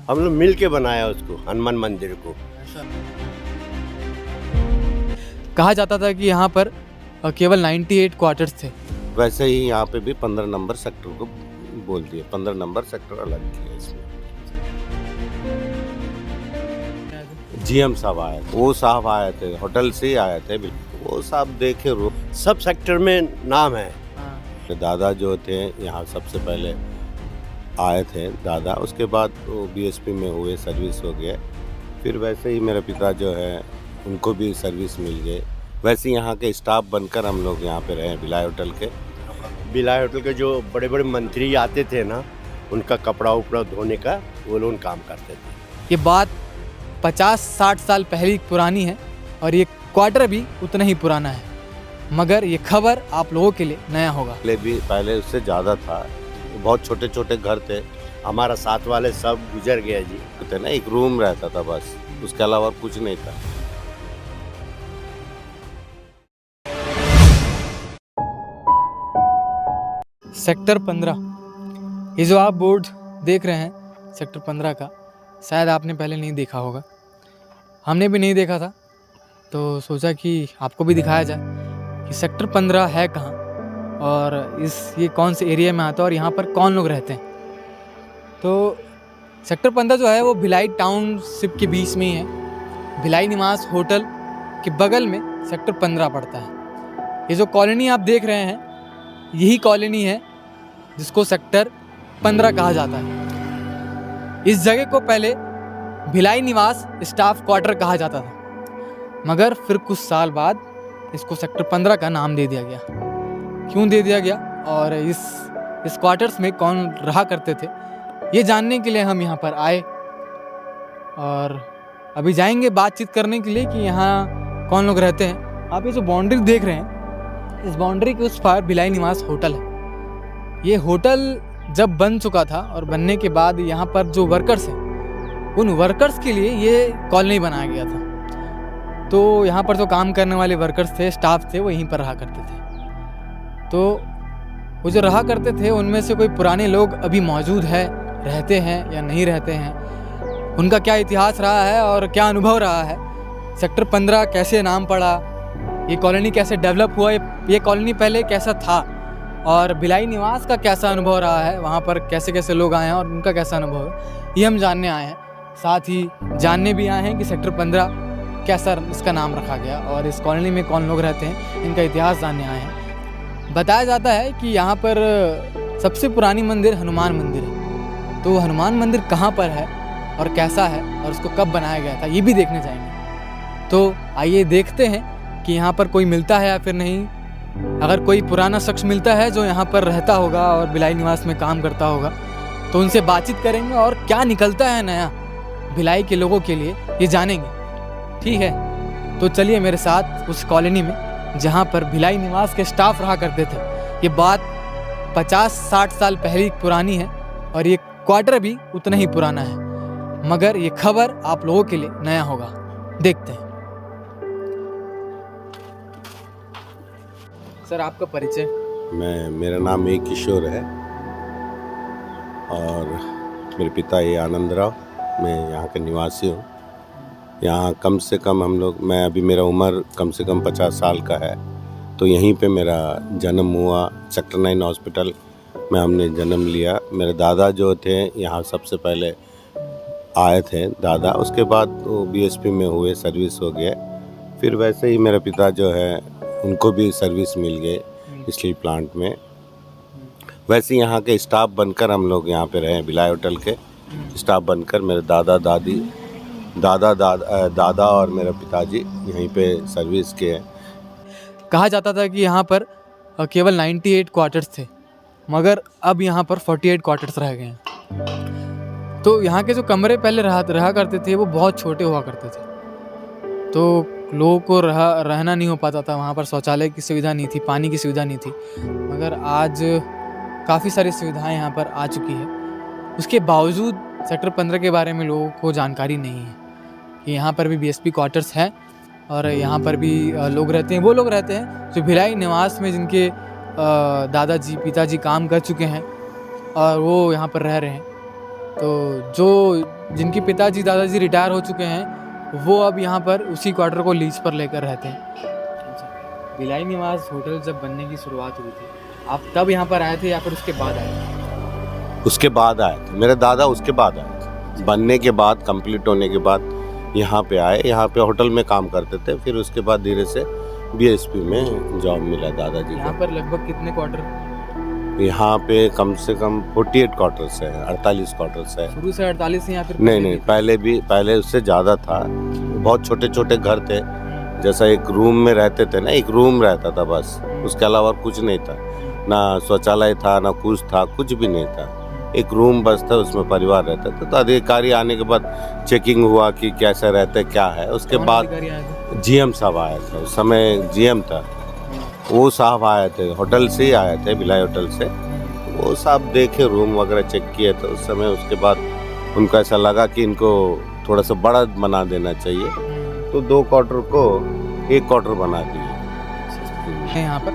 हम लोग मिल के बनाया उसको, हनुमान मंदिर को। कहा जाता था कि यहाँ पर केवल 98 क्वार्टर्स थे। वैसे ही यहाँ पे भी 15 नंबर सेक्टर को बोल दिए, 15 नंबर सेक्टर अलग किया इसमें। जीएम साहब आए थे, वो साहब आए थे, होटल से ही आए थे, वो साहब देखे रो सब सेक्टर में नाम है। दादा जो थे यहाँ सबसे पहले आए थे दादा, उसके बाद वो बीएसपी में हुए, सर्विस हो गए। फिर वैसे ही मेरे पिता जो है उनको भी सर्विस मिल गई। वैसे यहाँ के स्टाफ बनकर हम लोग यहाँ पे रहे भिलाई होटल के जो बड़े बड़े मंत्री आते थे ना, उनका कपड़ा उपड़ा धोने का वो लोग काम करते थे। ये बात 50-60 साल पहले पुरानी है और ये क्वार्टर भी उतना ही पुराना है, मगर ये खबर आप लोगों के लिए नया होगा। पहले उससे ज़्यादा था, बहुत छोटे छोटे घर थे। हमारा साथ वाले सब गुजर गए जी। थे ना, एक रूम रहता था बस, उसके अलावा कुछ नहीं था। सेक्टर 15, ये जो आप बोर्ड देख रहे हैं सेक्टर 15 का, शायद आपने पहले नहीं देखा होगा, हमने भी नहीं देखा था, तो सोचा कि आपको भी दिखाया जाए कि सेक्टर 15 है कहाँ और ये कौन से एरिया में आता है और यहाँ पर कौन लोग रहते हैं। तो सेक्टर 15 जो है वो भिलाई टाउनशिप के बीच में ही है। भिलाई निवास होटल के बगल में सेक्टर 15 पड़ता है। ये जो कॉलोनी आप देख रहे हैं, यही कॉलोनी है जिसको सेक्टर 15 कहा जाता है। इस जगह को पहले भिलाई निवास स्टाफ क्वार्टर कहा जाता था, मगर फिर कुछ साल बाद इसको सेक्टर 15 का नाम दे दिया गया। क्यों दे दिया गया और इस क्वार्टर्स में कौन रहा करते थे, ये जानने के लिए हम यहाँ पर आए और अभी जाएंगे बातचीत करने के लिए कि यहाँ कौन लोग रहते हैं। आप ये जो बाउंड्री देख रहे हैं, इस बाउंड्री के उस पार भिलाई निवास होटल है। ये होटल जब बन चुका था और बनने के बाद यहाँ पर जो वर्कर्स हैं, उन वर्कर्स के लिए ये कॉलोनी बनाया गया था। तो यहाँ पर जो काम करने वाले वर्कर्स थे, स्टाफ थे, वो यहीं पर रहा करते थे। तो वो जो रहा करते थे उनमें से कोई पुराने लोग अभी मौजूद है, रहते हैं या नहीं रहते हैं, उनका क्या इतिहास रहा है और क्या अनुभव रहा है, सेक्टर 15 कैसे नाम पड़ा, ये कॉलोनी कैसे डेवलप हुआ, ये कॉलोनी पहले कैसा था और भिलाई निवास का कैसा अनुभव रहा है, वहाँ पर कैसे कैसे लोग आए हैं और उनका कैसा अनुभव है, ये हम जानने आए हैं। साथ ही जानने भी आए हैं कि सेक्टर 15 कैसा इसका नाम रखा गया और इस कॉलोनी में कौन लोग रहते हैं, इनका इतिहास जानने आए हैं। बताया जाता है कि यहाँ पर सबसे पुरानी मंदिर हनुमान मंदिर है। तो हनुमान मंदिर कहाँ पर है और कैसा है और उसको कब बनाया गया था, ये भी देखने जाएंगे। तो आइए देखते हैं कि यहाँ पर कोई मिलता है या फिर नहीं। अगर कोई पुराना शख्स मिलता है जो यहाँ पर रहता होगा और भिलाई निवास में काम करता होगा, तो उनसे बातचीत करेंगे और क्या निकलता है नया भिलाई के लोगों के लिए, ये जानेंगे। ठीक है, तो चलिए मेरे साथ उस कॉलोनी में जहाँ पर भिलाई निवास के स्टाफ रहा करते थे। ये बात 50-60 साल पहले पुरानी है और ये क्वार्टर भी उतना ही पुराना है, मगर ये खबर आप लोगों के लिए नया होगा। देखते हैं। सर, आपका परिचय? मेरा नाम ए किशोर है और मेरे पिता ये आनंद राव, मैं यहाँ का निवासी हूँ। यहाँ कम से कम मेरा उम्र कम से कम 50 साल का है। तो यहीं पे मेरा जन्म हुआ, सेक्टर 9 हॉस्पिटल में हमने जन्म लिया। मेरे दादा जो थे यहाँ सबसे पहले आए थे दादा, उसके बाद वो बीएसपी में हुए, सर्विस हो गए। फिर वैसे ही मेरे पिता जो है उनको भी सर्विस मिल गई स्टील प्लांट में। वैसे यहाँ के स्टाफ बनकर हम लोग यहाँ पे रहे, भिलाई होटल के स्टाफ बनकर। मेरे दादा और मेरे पिताजी यहीं पे सर्विस किए। कहा जाता था कि यहाँ पर केवल 98 क्वार्टर्स थे, मगर अब यहाँ पर 48 क्वार्टर्स रह गए हैं। तो यहाँ के जो कमरे पहले रहा करते थे वो बहुत छोटे हुआ करते थे, तो लोगों को रहना नहीं हो पाता था। वहाँ पर शौचालय की सुविधा नहीं थी, पानी की सुविधा नहीं थी, मगर आज काफ़ी सारी सुविधाएं यहाँ पर आ चुकी है। उसके बावजूद सेक्टर 15 के बारे में लोगों को जानकारी नहीं है कि यहाँ पर भी बीएसपी क्वार्टर्स है और यहाँ पर भी लोग रहते हैं। वो लोग रहते हैं जो भिलाई निवास में जिनके दादाजी पिताजी काम कर चुके हैं और वो यहाँ पर रह रहे हैं। तो जो जिनके पिताजी दादाजी रिटायर हो चुके हैं वो अब यहाँ पर उसी क्वार्टर को लीज पर लेकर रहते हैं। भिलाई निवास होटल जब बनने की शुरुआत हुई थी, आप तब यहाँ पर आए थे या फिर उसके बाद आए थे? उसके बाद आए थे, मेरे दादा उसके बाद आए थे। बनने के बाद, कंप्लीट होने के बाद यहाँ पे आए। यहाँ पे होटल में काम करते थे, फिर उसके बाद धीरे से बीएसपी में जॉब मिला दादाजी यहाँ को। पर लगभग कितने क्वार्टर? यहाँ पे कम से कम 48 क्वार्टर्स है, 48 क्वार्टर्स है। शुरू से 48 है या फिर नहीं, पहले उससे ज़्यादा था। बहुत छोटे छोटे घर थे, जैसा एक रूम में रहते थे ना, एक रूम रहता था बस, उसके अलावा कुछ नहीं था। ना शौचालय था, ना कुछ था, कुछ भी नहीं था। एक रूम बस था, उसमें परिवार रहता था। तो अधिकारी आने के बाद चेकिंग हुआ कि कैसा रहता क्या है। उसके कौन बाद अधिकारी आए थे? जीएम साहब आया था, उस समय जीएम था वो साहब आए थे, होटल से ही आए थे, भिलाई होटल से। वो साहब देखे, रूम वगैरह चेक किए तो उस समय उसके बाद उनको ऐसा लगा कि इनको थोड़ा सा बड़ा बना देना चाहिए, तो 2 क्वार्टर को 1 क्वार्टर बना दिए। है यहाँ पर।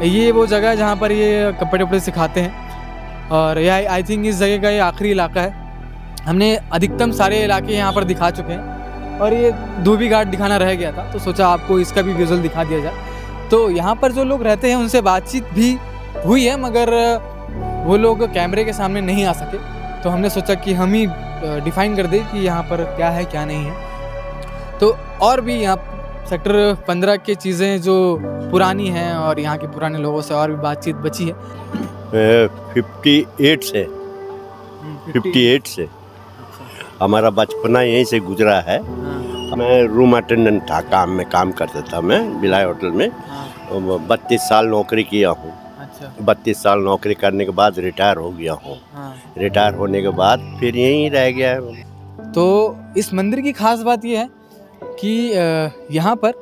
ये वो जगह है जहाँ पर ये कपड़े वपड़े सिखाते हैं और यह आई थिंक इस जगह का ये आखिरी इलाका है। हमने अधिकतम सारे इलाके यहाँ पर दिखा चुके हैं और ये धोबी घाट दिखाना रह गया था, तो सोचा आपको इसका भी विजुअल दिखा दिया जाए। तो यहाँ पर जो लोग रहते हैं उनसे बातचीत भी हुई है, मगर वो लोग कैमरे के सामने नहीं आ सके, तो हमने सोचा कि हम ही डिफाइन कर दें कि यहाँ पर क्या है क्या नहीं है। तो और भी यहाँ सेक्टर 15 की चीज़ें जो पुरानी हैं और यहाँ के पुराने लोगों से और भी बातचीत बची है। 58 से हमारा बचपना यहीं से गुजरा है। मैं रूम अटेंडेंट था, काम में काम करता था मैं भिलाई होटल में। 32 साल नौकरी किया हूँ। 32 साल नौकरी करने के बाद रिटायर हो गया हूँ। रिटायर होने के बाद फिर यहीं रह गया है। तो इस मंदिर की खास बात यह है कि यहाँ पर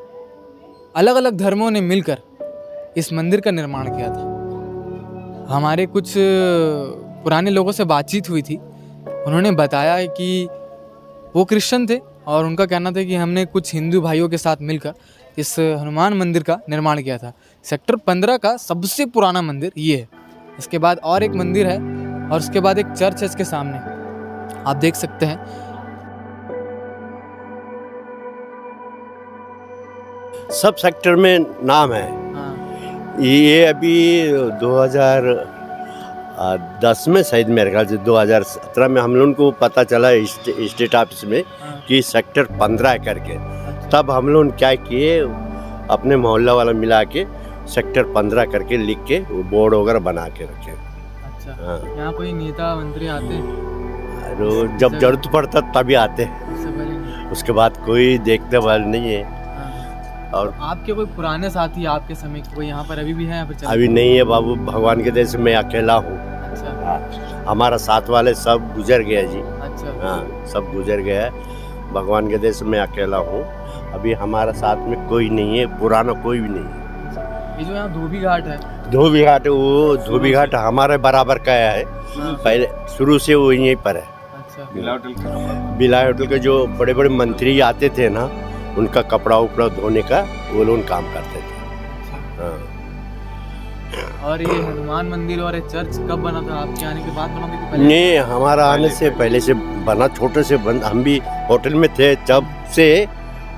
अलग अलग धर्मों ने मिलकर इस मंदिर का निर्माण किया था। हमारे कुछ पुराने लोगों से बातचीत हुई थी, उन्होंने बताया कि वो क्रिश्चियन थे और उनका कहना था कि हमने कुछ हिंदू भाइयों के साथ मिलकर इस हनुमान मंदिर का निर्माण किया था। सेक्टर 15 का सबसे पुराना मंदिर ये है। इसके बाद और एक मंदिर है और उसके बाद एक चर्च है इसके सामने, आप देख सकते हैं। सब सेक्टर में नाम है। ये अभी 2010 में शायद, मेरे ख्याल से 2017 में हम लोगों को पता चला स्टेट ऑफिस में कि सेक्टर 15 करके। तब हम लोग क्या किए, अपने मोहल्ला वाला मिला के सेक्टर 15 करके लिख के वो बोर्ड वगैरह बना के रखे। अच्छा, हाँ। यहाँ कोई नेता मंत्री आते हैं? और जब जरूरत पड़ता तभी आते हैं, इससे पहले नहीं? उसके बाद कोई देखने वाला नहीं है। और आपके कोई पुराने साथी आपके समय के कोई यहाँ पर अभी भी है या फिर चले अभी गए? नहीं है बाबू, भगवान के दया से मैं अकेला हूँ। अच्छा हमारा साथ वाले सब गुजर गया जी। अच्छा। हाँ, सब गुजर गया। भगवान के दया से मैं अकेला हूँ। अभी हमारा साथ में कोई नहीं है, पुराना कोई भी नहीं है। ये जो यहाँ धोबी घाट है, धोबी घाट, वो धोबी घाट हमारे बराबर का है। पहले शुरू से वो यहीं पर है। अच्छा, भिलाई होटल के जो बड़े बड़े मंत्री आते थे ना, उनका कपड़ा उपड़ा धोने का वो लोग काम करते थे। हाँ। और ये हनुमान मंदिर और ये चर्च कब बना था? आपके आने के बाद बना था कि पहले? नहीं, हमारा आने से पहले से बना, छोटे से बन, हम भी होटल में थे तब से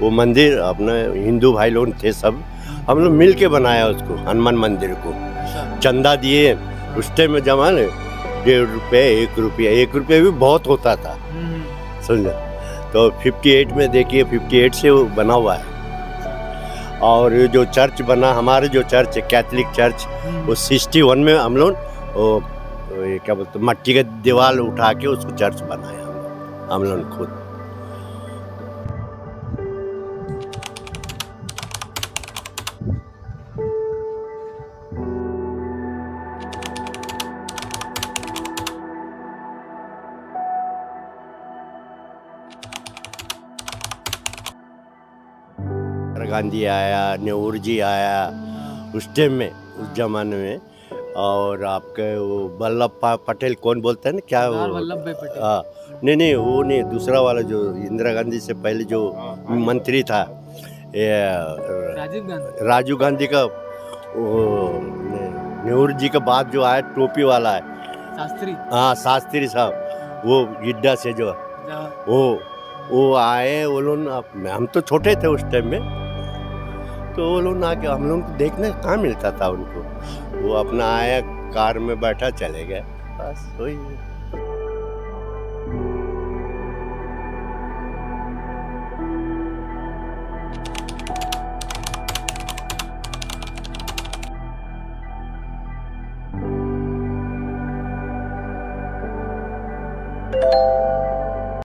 वो मंदिर, अपने हिंदू भाई लोग थे सब, हम लोग मिल के बनाया उसको, हनुमान मंदिर को। अच्छा। चंदा दिए उस टाइम में, जमाने 1.5 रुपये, 1 रुपया, 1 रुपये भी बहुत होता था, समझा। तो 58 में देखिए, 58 से वो बना हुआ है। और जो चर्च बना, हमारे जो चर्च है कैथलिक चर्च, वो 61 में हम लोग वो ये क्या बोलते, मट्टी का दीवार उठा के उसको चर्च बनाया हम लोग खुद। गांधी आया, नेहरू जी आया उस टाइम में, उस जमाने में। और आपके वो वल्लभ पटेल, कौन बोलते हैं ना, क्या वो, वल्लभ भाई पटेल। हाँ, नहीं वो नहीं, दूसरा वाला जो इंदिरा गांधी से पहले जो मंत्री था, राजीव गांधी का, नेहरू जी के बाद जो आया टोपी वाला है, शास्त्री। हाँ, शास्त्री साहब, वो जिद्दा से जो वो आए, वो लोग हम तो छोटे थे उस टाइम में, तो वो लोग आके हम लोग को देखने कहाँ मिलता था उनको, वो अपना आया कार में बैठा चले गए, बस वही है।